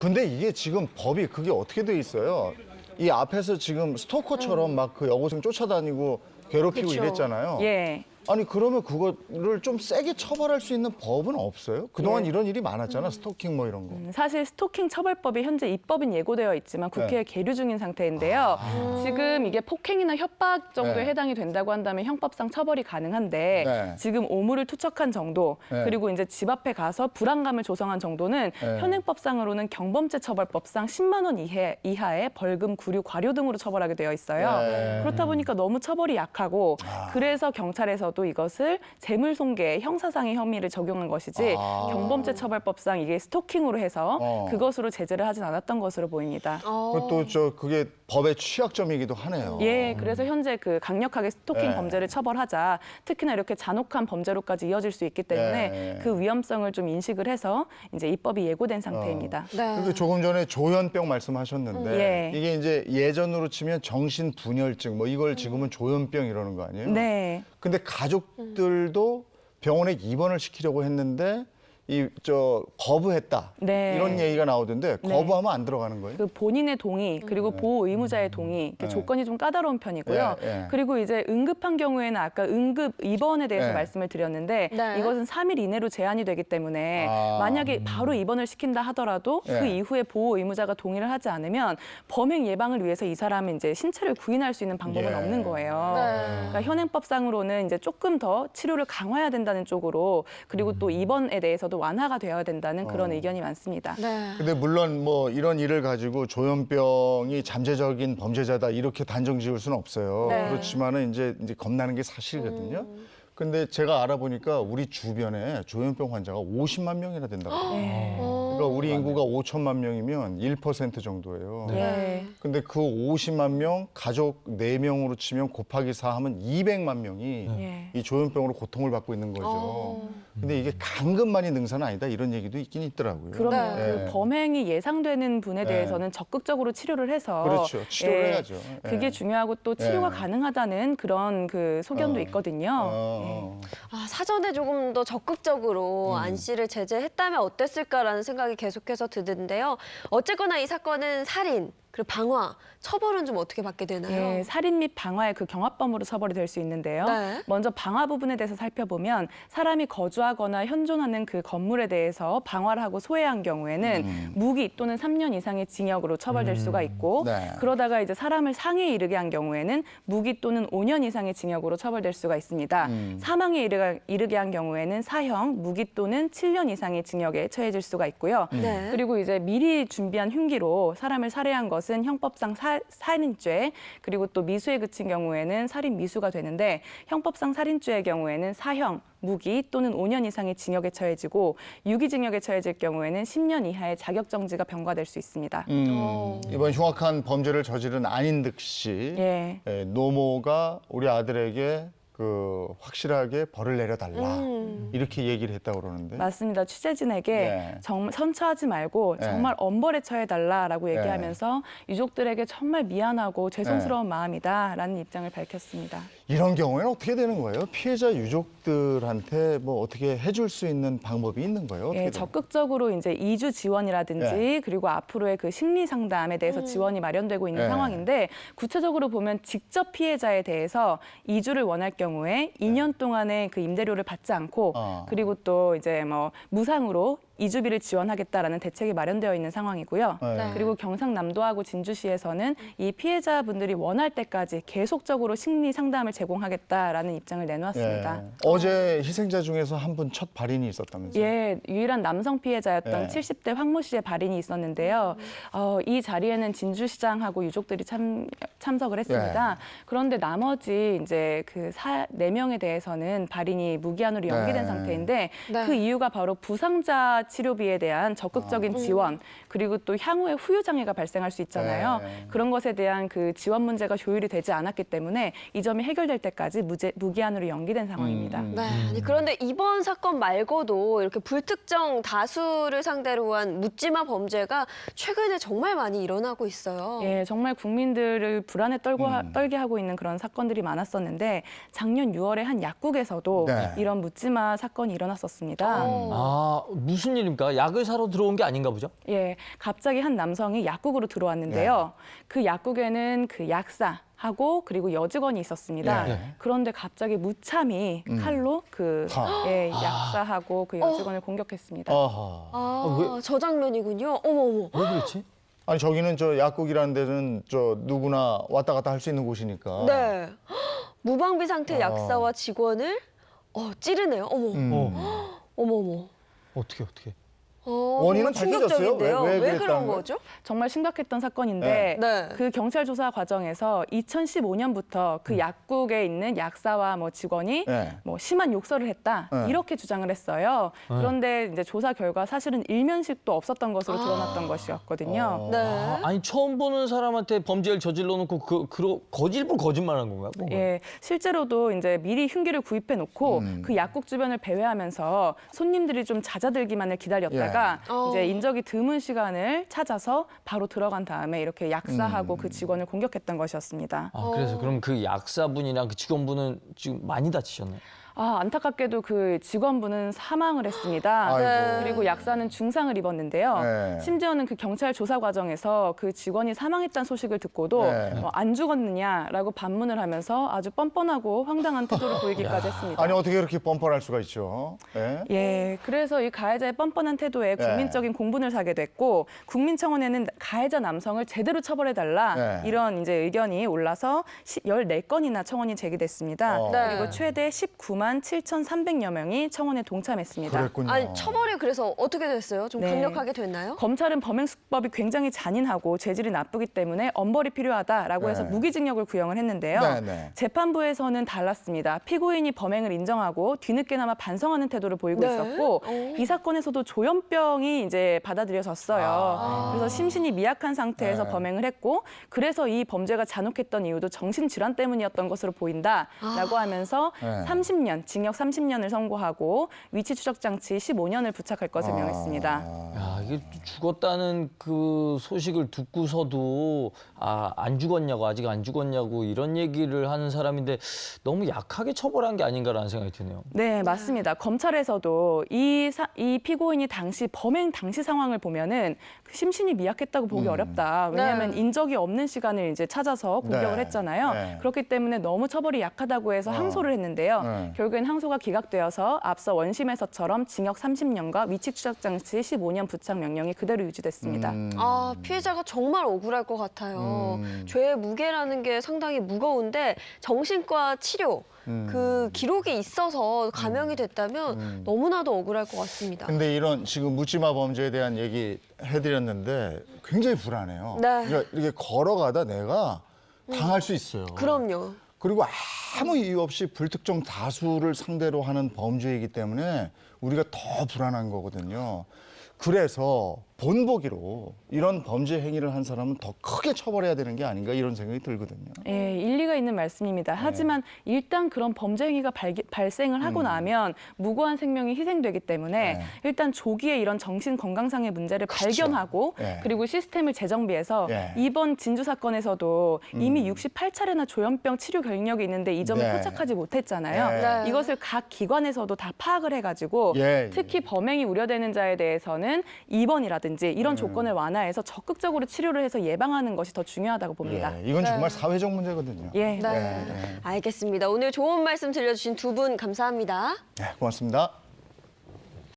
근데 이게 지금 법이 그게 어떻게 돼 있어요? 이 앞에서 지금 스토커처럼 막 그 여고생 쫓아다니고 괴롭히고 그쵸. 이랬잖아요. 예. 아니 그러면 그거를 좀 세게 처벌할 수 있는 법은 없어요? 그동안 이런 일이 많았잖아. 스토킹 뭐 이런 거. 사실 스토킹 처벌법이 현재 입법인 예고되어 있지만 국회에 네. 계류 중인 상태인데요. 지금 이게 폭행이나 협박 정도에 네. 해당이 된다고 한다면 형법상 처벌이 가능한데 네. 지금 오물을 투척한 정도 네. 그리고 이제 집 앞에 가서 불안감을 조성한 정도는 네. 현행법상으로는 경범죄 처벌법상 10만 원 이하의 벌금, 구류, 과료 등으로 처벌하게 되어 있어요. 네. 그렇다 보니까 너무 처벌이 약하고 그래서 경찰에서도 이것을 재물손괴 형사상의 혐의를 적용한 것이지 경범죄 처벌법상 이게 스토킹으로 해서 그것으로 제재를 하진 않았던 것으로 보입니다. 그것도 그게 법의 취약점이기도 하네요. 예, 그래서 현재 그 강력하게 스토킹 네. 범죄를 처벌하자 특히나 이렇게 잔혹한 범죄로까지 이어질 수 있기 때문에 네. 그 위험성을 좀 인식을 해서 이제 입법이 예고된 상태입니다. 네. 그리고 조금 전에 조현병 말씀하셨는데 예. 이게 이제 예전으로 치면 정신분열증 뭐 이걸 지금은 조현병 이러는 거 아니에요? 네. 근데 가족들도 병원에 입원을 시키려고 했는데 거부했다. 네. 이런 얘기가 나오던데 네. 거부하면 안 들어가는 거예요? 그 본인의 동의 그리고 보호 의무자의 동의 이렇게 네. 조건이 좀 까다로운 편이고요. 예, 예. 그리고 이제 응급한 경우에는 아까 응급 입원에 대해서 예. 말씀을 드렸는데 네. 이것은 3일 이내로 제한이 되기 때문에 아. 만약에 바로 입원을 시킨다 하더라도 예. 그 이후에 보호 의무자가 동의를 하지 않으면 범행 예방을 위해서 이 사람은 이제 신체를 구인할 수 있는 방법은 예. 없는 거예요. 네. 그러니까 현행법상으로는 이제 조금 더 치료를 강화해야 된다는 쪽으로 그리고 또 입원에 대해서도 완화가 되어야 된다는 그런 의견이 많습니다. 네. 근데 물론 뭐 이런 일을 가지고 조현병이 잠재적인 범죄자다 이렇게 단정 지을 수는 없어요. 네. 그렇지만은 이제 겁나는 게 사실이거든요. 근데 제가 알아보니까 우리 주변에 조현병 환자가 50만 명이나 된다고. 네. 그러니까 우리 인구가 5천만 명이면 1% 정도예요. 예. 근데 그 50만 명, 가족 4명으로 치면 곱하기 4 하면 200만 명이 예. 이 조현병으로 고통을 받고 있는 거죠. 근데 이게 강금만이 능사는 아니다 이런 얘기도 있긴 있더라고요. 그러면 네. 그 범행이 예상되는 분에 대해서는 적극적으로 치료를 해서 그렇죠. 치료를 예, 해야죠. 예. 그게 중요하고 또 치료가 예. 가능하다는 그런 그 소견도 있거든요. 사전에 조금 더 적극적으로 안 씨를 제재했다면 어땠을까라는 생각이 계속해서 드는데요. 어쨌거나 이 사건은 살인, 그리고 방화, 처벌은 좀 어떻게 받게 되나요? 예, 살인 및 방화의 그 경합범으로 처벌이 될 수 있는데요. 네. 먼저 방화 부분에 대해서 살펴보면 사람이 거주하거나 현존하는 그 건물에 대해서 방화를 하고 소해한 경우에는 무기 또는 3년 이상의 징역으로 처벌될 수가 있고 네. 그러다가 이제 사람을 상해에 이르게 한 경우에는 무기 또는 5년 이상의 징역으로 처벌될 수가 있습니다. 사망에 이르게 한 경우에는 사형, 무기 또는 7년 이상의 징역에 처해질 수가 있고요. 네. 그리고 이제 미리 준비한 흉기로 사람을 살해한 것은 형법상 살인죄, 그리고 또 미수에 그친 경우에는 살인 미수가 되는데 형법상 살인죄의 경우에는 사형, 무기 또는 5년 이상의 징역에 처해지고 유기징역에 처해질 경우에는 10년 이하의 자격정지가 병과될 수 있습니다. 이번 흉악한 범죄를 저지른 안인득 씨 예. 노모가 우리 아들에게 확실하게 벌을 내려달라 이렇게 얘기를 했다고 그러는데 맞습니다. 취재진에게 네. 정말 선처하지 말고 네. 정말 엄벌에 처해달라라고 얘기하면서 유족들에게 정말 미안하고 죄송스러운 마음이다라는 입장을 밝혔습니다. 이런 경우에는 어떻게 되는 거예요? 피해자 유족들한테 뭐 어떻게 해줄 수 있는 방법이 있는 거예요? 어떻게 예, 돼요? 적극적으로 이제 이주 지원이라든지 네. 그리고 앞으로의 그 심리 상담에 대해서 지원이 마련되고 있는 네. 상황인데 구체적으로 보면 직접 피해자에 대해서 이주를 원할 경우에 2년 동안의 그 임대료를 받지 않고 그리고 또 이제 뭐 무상으로 이주비를 지원하겠다라는 대책이 마련되어 있는 상황이고요. 네. 그리고 경상남도하고 진주시에서는 이 피해자분들이 원할 때까지 계속적으로 심리 상담을 제공하겠다라는 입장을 내놓았습니다. 예. 어제 희생자 중에서 한 분 첫 발인이 있었다면서요? 예, 유일한 남성 피해자였던 예. 70대 황모 씨의 발인이 있었는데요. 이 자리에는 진주시장하고 유족들이 참석을 했습니다. 예. 그런데 나머지 이제 그 4명에 대해서는 발인이 무기한으로 연기된 네. 상태인데 네. 그 이유가 바로 부상자 치료비에 대한 적극적인 지원 그리고 또 향후에 후유 장애가 발생할 수 있잖아요. 네. 그런 것에 대한 그 지원 문제가 조율이 되지 않았기 때문에 이 점이 해결될 때까지 무기한으로 연기된 상황입니다. 네. 아니, 그런데 이번 사건 말고도 이렇게 불특정 다수를 상대로 한 묻지마 범죄가 최근에 정말 많이 일어나고 있어요. 예, 정말 국민들을 불안에 떨게 하고 있는 그런 사건들이 많았었는데 작년 6월에 한 약국에서도 네. 이런 묻지마 사건이 일어났었습니다. 오. 아, 무슨 무슨 일입니까? 약을 사러 들어온 게 아닌가 보죠? 예, 갑자기 한 남성이 약국으로 들어왔는데요. 그 약국에는 그 약사하고 그리고 여직원이 있었습니다. 네. 그런데 갑자기 무참히 칼로 그 약사하고 그 여직원을 공격했습니다. 아하. 아, 저 장면이군요. 어머 어머. 왜 그렇지? 아니 저기는 저 약국이라는 데는 저 누구나 왔다 갔다 할 수 있는 곳이니까. 네. 무방비 상태 약사와 직원을 찌르네요. 어머. 어머 어머. 어떻게? 원인은 정말 충격적인데요. 밝혀졌어요? 왜 왜 그랬다는 그런 거예요? 거죠? 정말 심각했던 사건인데 네. 그 경찰 조사 과정에서 2015년부터 그 약국에 있는 약사와 뭐 직원이 네. 뭐 심한 욕설을 했다 네. 이렇게 주장을 했어요. 그런데 이제 조사 결과 사실은 일면식도 없었던 것으로 드러났던 것이었거든요. 네. 아니 처음 보는 사람한테 범죄를 저질러 놓고 거짓말 거짓말한 건가요? 뭔가요? 예, 실제로도 이제 미리 흉기를 구입해 놓고 그 약국 주변을 배회하면서 손님들이 좀 잦아들기만을 기다렸다가 이제 인적이 드문 시간을 찾아서 바로 들어간 다음에 이렇게 약사하고 그 직원을 공격했던 것이었습니다. 그래서 그럼 그 약사분이랑 그 직원분은 지금 많이 다치셨나요? 안타깝게도 그 직원분은 사망을 했습니다. 아이고. 그리고 약사는 중상을 입었는데요. 네. 심지어는 그 경찰 조사 과정에서 그 직원이 사망했다는 소식을 듣고도 네. 안 죽었느냐라고 반문을 하면서 아주 뻔뻔하고 황당한 태도를 보이기까지 했습니다. 아니 어떻게 그렇게 뻔뻔할 수가 있죠? 예? 예, 그래서 이 가해자의 뻔뻔한 태도에 국민적인 공분을 사게 됐고 국민청원에는 가해자 남성을 제대로 처벌해달라 네. 이런 이제 의견이 올라서 14건이나 청원이 제기됐습니다. 네. 그리고 최대 19만 7,300여 명이 청원에 동참했습니다. 그랬군요. 아니 처벌이 그래서 어떻게 됐어요? 좀 네. 강력하게 됐나요? 검찰은 범행수법이 굉장히 잔인하고 죄질이 나쁘기 때문에 엄벌이 필요하다라고 해서 네. 무기징역을 구형을 했는데요. 네, 네. 재판부에서는 달랐습니다. 피고인이 범행을 인정하고 뒤늦게나마 반성하는 태도를 보이고 네. 있었고 이 사건에서도 조현병이 이제 받아들여졌어요. 그래서 심신이 미약한 상태에서 네. 범행을 했고 그래서 이 범죄가 잔혹했던 이유도 정신질환 때문이었던 것으로 보인다라고 하면서 네. 30년, 징역 30년을 선고하고 위치 추적 장치 15년을 부착할 것을 명했습니다. 야, 이게 죽었다는 그 소식을 듣고서도 안 죽었냐고 아직 안 죽었냐고 이런 얘기를 하는 사람인데 너무 약하게 처벌한 게 아닌가라는 생각이 드네요. 네, 맞습니다. 검찰에서도 이 피고인이 범행 당시 상황을 보면은 심신이 미약했다고 보기 어렵다. 왜냐하면 네. 인적이 없는 시간을 이제 찾아서 공격을 네. 했잖아요. 네. 그렇기 때문에 너무 처벌이 약하다고 해서 항소를 했는데요. 네. 결국엔 항소가 기각되어서 앞서 원심에서처럼 징역 30년과 위치 추적 장치 15년 부착 명령이 그대로 유지됐습니다. 피해자가 정말 억울할 것 같아요. 죄의 무게라는 게 상당히 무거운데 정신과 치료 그 기록이 있어서 감형이 됐다면 너무나도 억울할 것 같습니다. 근데 이런 지금 묻지마 범죄에 대한 얘기 해드렸는데 굉장히 불안해요. 네. 그러니까 이렇게 걸어가다 내가 당할 수 있어요. 그럼요. 그리고 아무 이유 없이 불특정 다수를 상대로 하는 범죄이기 때문에 우리가 더 불안한 거거든요. 그래서 본보기로 이런 범죄 행위를 한 사람은 더 크게 처벌해야 되는 게 아닌가 이런 생각이 들거든요. 예, 일리가 있는 말씀입니다. 하지만 일단 그런 범죄 행위가 발생을 하고 나면 무고한 생명이 희생되기 때문에 네. 일단 조기에 이런 정신 건강상의 문제를 그렇죠. 발견하고 네. 그리고 시스템을 재정비해서 네. 이번 진주 사건에서도 이미 68차례나 조현병 치료 경력이 있는데 이 점을 네. 포착하지 못했잖아요. 네. 이것을 각 기관에서도 다 파악을 해가지고 예, 특히 범행이 우려되는 자에 대해서는 입원이라든지 이런 조건을 완화해서 적극적으로 치료를 해서 예방하는 것이 더 중요하다고 봅니다. 예, 이건 정말 사회적 문제거든요. 예. 네. 알겠습니다. 오늘 좋은 말씀 들려주신 두 분 감사합니다. 네, 고맙습니다.